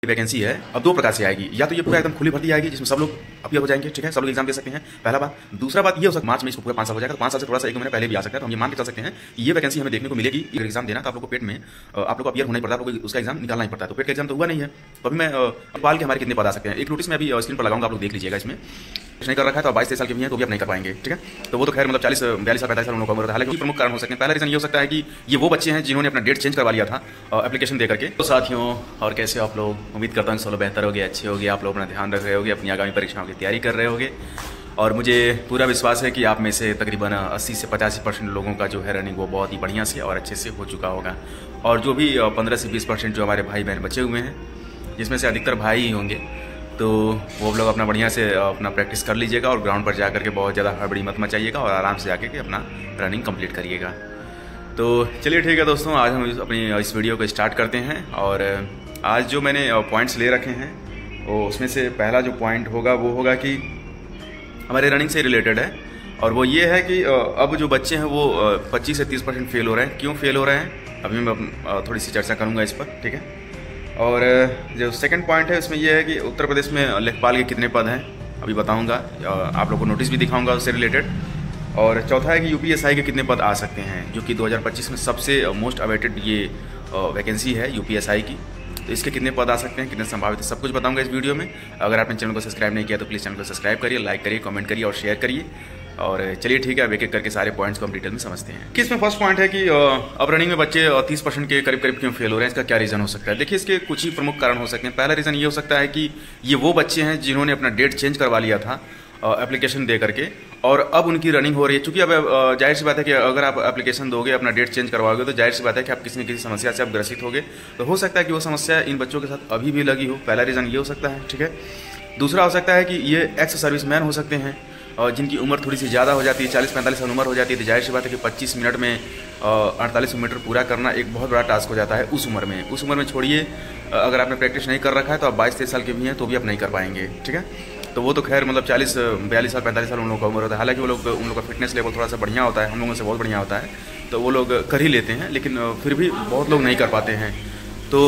Vacancy है अब दो प्रकार से आएगी, या तो ये पूरा एकदम खुली भर्ती आएगी जिसमें सब लोग अपीयर हो जाएंगे, ठीक है, सब लोग एग्जाम दे सकते हैं। पहला बात। दूसरा बात ये हो सकता है मार्च में इसको पूरा 5 साल हो जाएगा, तो 5 साल से थोड़ा सा 1 महीने पहले भी आ सकता है, तो हम ये मान के चल सकते हैं ये वैकेंसी हमें देखने को मिलेगी। अगर एग्जाम देना तो आप लोग को पेट में आप लोग को अपीयर होना ही पड़ता है, आप लोग उसका एग्जाम निकालना ही पड़ता है। तो पेट का एग्जाम तो हुआ नहीं है, तो अभी मैं नेपाल के हमारे कितने पद आ सकते हैं एक नोटिस में अभी स्क्रीन पर लगाऊंगा, आप लोग देख लीजिएगा। इसमें कुछ नहीं कर रखा है तो 22-23 साल के भी हैं तो भी आप नहीं कर पाएंगे, ठीक है। तो वो तो खैर मतलब 40-42 साल 45 साल उन लोगों का, हालांकि प्रमुख कारण हो सकते हैं। पहला रीजन ये हो सकता है कि ये वो बच्चे हैं जिन्होंने अपना डेट चेंज करवा लिया था एप्लीकेशन दे करके। तो साथियों और कैसे आप लोग, उम्मीद करता हूँ सब बेहतर हो गए, अच्छे हो गए, आप लोग अपना ध्यान रख रहे होगे, अपनी आगामी परीक्षाओं की तैयारी कर रहे होगे। और मुझे पूरा विश्वास है कि आप में से तकरीबन 80 से 85% लोगों का जो है रनिंग वो बहुत ही बढ़िया से और अच्छे से हो चुका होगा। और जो भी 15 से 20% जो हमारे भाई बहन बचे हुए हैं, जिसमें से अधिकतर भाई ही होंगे, तो वो लोग अपना बढ़िया से अपना प्रैक्टिस कर लीजिएगा और ग्राउंड पर जाकर के बहुत ज़्यादा हड़बड़ी मत मचाइएगा और आराम से जाके के अपना रनिंग कंप्लीट करिएगा। तो चलिए ठीक है दोस्तों, आज हम अपनी इस वीडियो को स्टार्ट करते हैं। और आज जो मैंने पॉइंट्स ले रखे हैं वो उसमें से पहला जो पॉइंट होगा वो होगा कि हमारे रनिंग से रिलेटेड है, और वो ये है कि अब जो बच्चे हैं वो 25 से 30% फेल हो रहे हैं। क्यों फेल हो रहे हैं अभी मैं थोड़ी सी चर्चा करूँगा इस पर, ठीक है। और जो सेकंड पॉइंट है उसमें यह है कि उत्तर प्रदेश में लेखपाल के कितने पद हैं अभी बताऊंगा, आप लोगों को नोटिस भी दिखाऊंगा उससे रिलेटेड। और चौथा है कि यूपीएसआई के कितने पद आ सकते हैं, जो कि 2025 में सबसे मोस्ट अवेटेड ये वैकेंसी है यूपीएसआई की। तो इसके कितने पद आ सकते हैं, कितने संभावित है, सब कुछ बताऊंगा इस वीडियो में। अगर आपने चैनल को सब्सक्राइब नहीं किया तो प्लीज़ चैनल को सब्सक्राइब करिए, लाइक करिए, कमेंट करिए और शेयर करिए। और चलिए ठीक है, अब एक एक करके सारे पॉइंट्स को हम डिटेल में समझते हैं। कि इसमें फर्स्ट पॉइंट है कि अब रनिंग में बच्चे 30% के करीब करीब क्यों फेल हो रहे हैं, इसका क्या रीज़न हो सकता है। देखिए इसके कुछ ही प्रमुख कारण हो सकते हैं। पहला रीज़न ये हो सकता है कि ये वो बच्चे हैं जिन्होंने अपना डेट चेंज करवा लिया था एप्लीकेशन दे करके, और अब उनकी रनिंग हो रही है। चूंकि अब जाहिर सी बात है कि अगर आप एप्लीकेशन दोगे, अपना डेट चेंज करवाओगे, तो जाहिर सी बात है कि आप किसी न किसी समस्या से आप ग्रसित होगे। तो हो सकता है कि वो समस्या इन बच्चों के साथ अभी भी लगी हो, पहला रीज़न ये हो सकता है, ठीक है। दूसरा हो सकता है कि ये एक्स सर्विसमैन हो सकते हैं और जिनकी उम्र थोड़ी सी ज़्यादा हो जाती है, 40-45 साल उम्र हो जाती है, तो जाहिर सी बात है कि 25 मिनट में 48 मीटर पूरा करना एक बहुत बड़ा टास्क हो जाता है उस उम्र में। उस उम्र में छोड़िए, अगर आपने प्रैक्टिस नहीं कर रखा है तो आप 22-23 साल के भी हैं तो भी आप नहीं कर पाएंगे, ठीक है। तो वो तो खैर मतलब 40-42 साल 45 साल उन लोगों का उम्र होता है। हालांकि उन लोग का फिटनेस लेवल थोड़ा सा बढ़िया होता है, हम लोगों से बहुत बढ़िया होता है, तो वो लोग कर ही लेते हैं, लेकिन फिर भी बहुत लोग नहीं कर पाते हैं। तो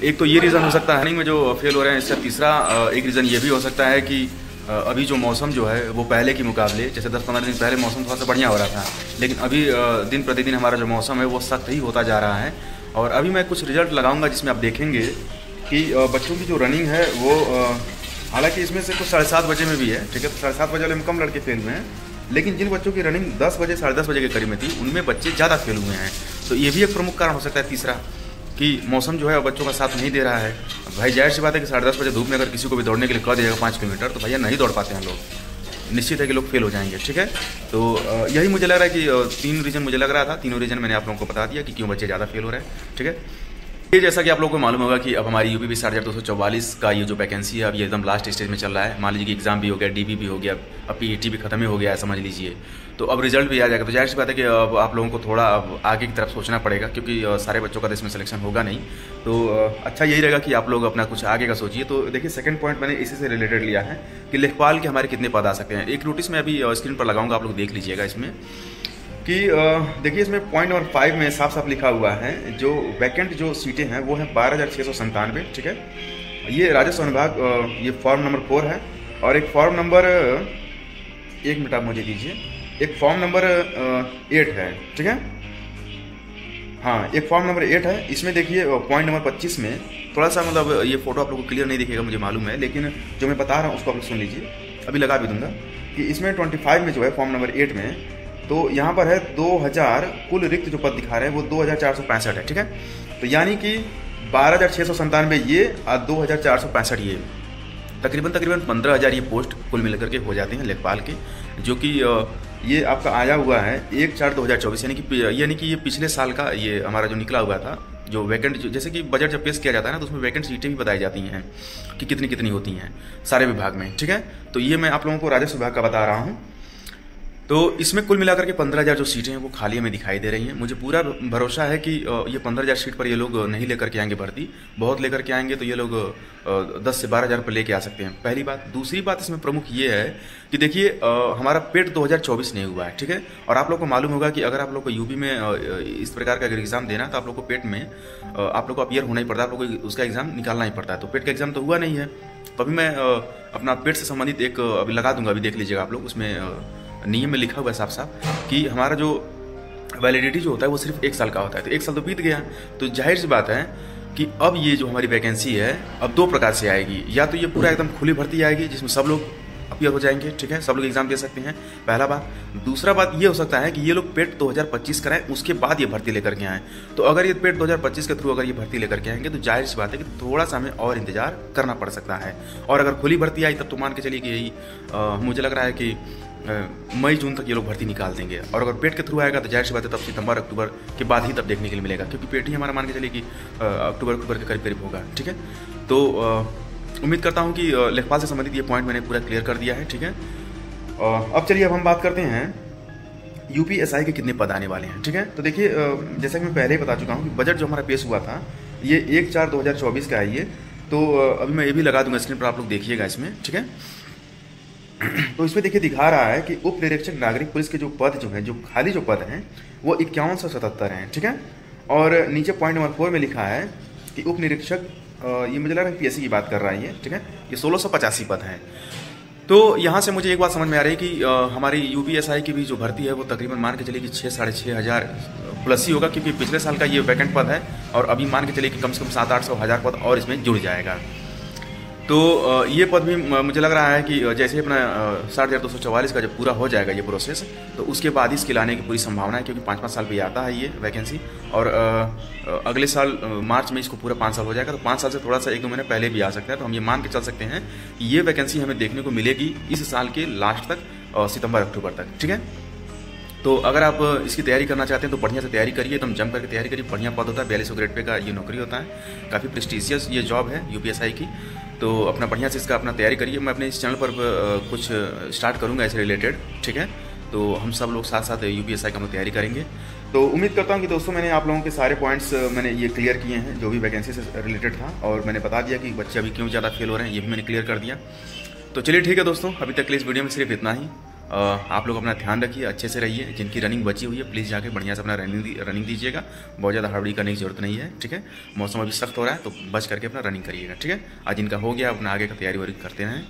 एक तो ये रीज़न हो सकता है रनिंग में जो फेल हो रहे हैं। इसका तीसरा एक रीज़न ये भी हो सकता है कि अभी जो मौसम जो है वो पहले के मुकाबले, जैसे 10-15 दिन पहले मौसम थोड़ा सा बढ़िया हो रहा था, लेकिन अभी दिन प्रतिदिन हमारा जो मौसम है वो सख्त ही होता जा रहा है। और अभी मैं कुछ रिजल्ट लगाऊंगा जिसमें आप देखेंगे कि बच्चों की जो रनिंग है वो हालांकि इसमें से कुछ 7:30 बजे में भी है, ठीक है। तो 7:30 बजे वाले में कम लड़के फेल हुए हैं, लेकिन जिन बच्चों की रनिंग 10 बजे 10:30 बजे के करीब में थी उनमें बच्चे ज़्यादा फेल हुए हैं। तो ये भी एक प्रमुख कारण हो सकता है तीसरा, कि मौसम जो है बच्चों का साथ नहीं दे रहा है। भाई जाहिर सी बात है कि 10:30 बजे धूप में अगर किसी को भी दौड़ने के लिए कह दिएगा 5 किलोमीटर, तो भैया नहीं दौड़ पाते हैं लोग, निश्चित है कि लोग फेल हो जाएंगे, ठीक है। तो यही मुझे लग रहा है कि 3 रीज़न मुझे लग रहा था, तीनों रीज़न मैंने आप लोगों को बता दिया कि क्यों बच्चे ज़्यादा फेल हो रहे हैं, ठीक है। ये जैसा कि आप लोगों को मालूम होगा कि अब हमारी यूपी 60,244 का ये जो वैकेंसी है अब ये एकदम लास्ट स्टेज में चल रहा है। मान लीजिए कि एग्जाम भी हो गया, डीबी भी हो गया, अब पीईटी भी खत्म ही हो गया है समझ लीजिए। तो अब रिजल्ट भी आ जाएगा, तो जाहिर सी बात है कि अब आप लोगों को थोड़ा अब आगे की तरफ सोचना पड़ेगा, क्योंकि सारे बच्चों का इसमें सिलेक्शन होगा नहीं। तो अच्छा यही रहेगा कि आप लोग अपना कुछ आगे का सोचिए। तो देखिए सेकंड पॉइंट मैंने इसी से रिलेटेड लिया है कि लेखपाल के हमारे कितने पद आ सकते हैं। एक नोटिस में अभी स्क्रीन पर लगाऊंगा, आप लोग देख लीजिएगा इसमें कि देखिए इसमें पॉइंट नंबर 5 में साफ साफ लिखा हुआ है जो वैकेंट जो सीटें हैं वो हैं 12,697, ठीक है। ये राजस्व विभाग ये फॉर्म नंबर 4 है, और एक फॉर्म नंबर 1 मिनट आप मुझे दीजिए, एक फॉर्म नंबर 8 है, ठीक है। हाँ, एक फॉर्म नंबर 8 है। इसमें देखिए पॉइंट नंबर 25 में थोड़ा सा मतलब ये फोटो आप लोगों को क्लियर नहीं दिखेगा मुझे मालूम है, लेकिन जो मैं बता रहा हूँ उसको आप लोग सुन लीजिए, अभी लगा भी दूंगा। कि इसमें 25 में जो है फॉर्म नंबर 8 में, तो यहाँ पर है 2000 कुल रिक्त जो पद दिखा रहे हैं वो 2465 है, ठीक है। तो यानी कि 12,697 ये और 2,465 ये, तकरीबन 15,000 ये पोस्ट कुल मिलकर के हो जाते हैं लेखपाल के, जो कि ये आपका आया हुआ है 1/4/2024, यानी कि ये पिछले साल का ये हमारा जो निकला हुआ था जो वैकेंट, जैसे कि बजट जब पेश किया जाता है ना तो उसमें वैकेंट सीटें भी बताई जाती हैं कि कितनी कितनी होती हैं सारे विभाग में, ठीक है। तो ये मैं आप लोगों को राजस्व विभाग का बता रहा हूँ। तो इसमें कुल मिलाकर के 15,000 जो सीटें हैं वो खाली हमें दिखाई दे रही हैं। मुझे पूरा भरोसा है कि ये 15,000 सीट पर ये लोग नहीं लेकर के आएंगे भर्ती, बहुत लेकर के आएंगे तो ये लोग 10 से 12,000 पर लेके आ सकते हैं, पहली बात। दूसरी बात इसमें प्रमुख ये है कि देखिए हमारा पेट 2024 नहीं हुआ है, ठीक है। और आप लोग को मालूम होगा कि अगर आप लोग को यूपी में इस प्रकार का अगर एग्जाम देना तो आप लोग को पेट में आप लोग को अपीयर होना ही पड़ता है, आप लोग को उसका एग्जाम निकालना ही पड़ता है। तो पेट का एग्जाम तो हुआ नहीं है, तो अभी मैं अपना पेट से संबंधित एक अभी लगा दूंगा, अभी देख लीजिएगा आप लोग। उसमें नियम में लिखा हुआ है साफ साफ कि हमारा जो वैलिडिटी जो होता है वो सिर्फ 1 साल का होता है। तो 1 साल तो बीत गया, तो जाहिर सी बात है कि अब ये जो हमारी वैकेंसी है अब 2 प्रकार से आएगी। या तो ये पूरा एकदम खुली भर्ती आएगी जिसमें सब लोग अपीयर हो जाएंगे, ठीक है, सब लोग एग्जाम दे सकते हैं, पहला बात। दूसरा बात ये हो सकता है कि ये लोग पेट 2025 कराएं, उसके बाद ये भर्ती लेकर के आएँ। तो अगर ये पेट 2025 के थ्रू अगर ये भर्ती लेकर के आएंगे तो जाहिर सी बात है कि थोड़ा सा हमें और इंतजार करना पड़ सकता है। और अगर खुली भर्ती आई तब तो मान के चलिए कि यही मुझे लग रहा है कि मई जून तक ये लोग भर्ती निकाल देंगे। और अगर पेट के थ्रू आएगा तो जाहिर सी बात है तब सितंबर अक्टूबर के बाद ही तब देखने के लिए मिलेगा, क्योंकि पेट ही हमारा मान के चलिए कि अक्टूबर के करीब करीब होगा, ठीक है। तो उम्मीद करता हूँ कि लेखपाल से संबंधित ये पॉइंट मैंने पूरा क्लियर कर दिया है, ठीक है। अब चलिए अब हम बात करते हैं यूपीएसआई के कितने पद आने वाले हैं, ठीक है। तो देखिए जैसा कि मैं पहले ही बता चुका हूँ कि बजट जो हमारा पेश हुआ था ये 1/4/2024 का है ये। तो अभी मैं ये भी लगा दूंगा स्क्रीन पर, आप लोग देखिएगा इसमें, ठीक है। तो इसमें देखिए दिखा रहा है कि उप निरीक्षक नागरिक पुलिस के जो पद जो हैं, जो खाली जो पद हैं वो 5177 हैं, ठीक है। और नीचे पॉइंट नंबर 4 में लिखा है कि उप निरीक्षक ये मुझे लग रहा है पीएससी की बात कर रहा है ये, ठीक है। ये 1685 पद हैं। तो यहाँ से मुझे एक बात समझ में आ रही है कि हमारी यूपीएसआई की भी जो भर्ती है वो तकरीबन मान के चलिए कि 6-6,500 प्लस ही होगा, क्योंकि पिछले साल का ये वैकेंट पद है और अभी मान के चलिए कि कम से कम 700-800 पद और इसमें जुड़ जाएगा। तो ये पद भी मुझे लग रहा है कि जैसे ही अपना 60,244 का जब पूरा हो जाएगा ये प्रोसेस, तो उसके बाद ही इसके लाने की पूरी संभावना है, क्योंकि 5-5 साल पे आता है ये वैकेंसी। और अगले साल मार्च में इसको पूरा 5 साल हो जाएगा, तो 5 साल से थोड़ा सा 1-2 महीने पहले भी आ सकता है। तो हम ये मान के चल सकते हैं कि ये वैकेंसी हमें देखने को मिलेगी इस साल के लास्ट तक, सितंबर-अक्टूबर तक, ठीक है। तो अगर आप इसकी तैयारी करना चाहते हैं तो बढ़िया से तैयारी करिए, एकदम जम करके तैयारी करिए। बढ़िया पद होता है, 4200 ग्रेड पे का ये नौकरी होता है, काफ़ी प्रेस्टिजियस ये जॉब है यूपीएसआई की। तो अपना बढ़िया से इसका अपना तैयारी करिए। मैं अपने इस चैनल पर कुछ स्टार्ट करूँगा इससे रिलेटेड, ठीक है। तो हम सब लोग साथ साथ यूपीएसआई का हम तैयारी करेंगे। तो उम्मीद करता हूँ कि दोस्तों मैंने आप लोगों के सारे पॉइंट्स मैंने ये क्लियर किए हैं जो भी वैकेंसी से रिलेटेड था, और मैंने बता दिया कि बच्चे अभी क्यों ज़्यादा फेल हो रहे हैं, ये भी मैंने क्लियर कर दिया। तो चलिए ठीक है दोस्तों, अभी तक के लिए इस वीडियो में सिर्फ इतना ही। आप लोग अपना ध्यान रखिए, अच्छे से रहिए। जिनकी रनिंग बची हुई है प्लीज़ जाके बढ़िया से अपना रनिंग दीजिएगा, बहुत ज़्यादा हड़बड़ी करने की जरूरत नहीं है, ठीक है। मौसम अभी सख्त हो रहा है तो बच करके अपना रनिंग करिएगा, ठीक है। आज जिनका हो गया अपना आगे का तैयारी वारी करते हैं।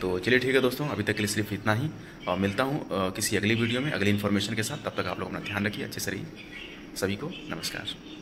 तो चलिए ठीक है दोस्तों, अभी तक के लिए सिर्फ इतना ही। मिलता हूँ किसी अगली वीडियो में अगली इन्फॉर्मेशन के साथ। तब तक आप लोग अपना ध्यान रखिए, अच्छे से रहिए। सभी को नमस्कार।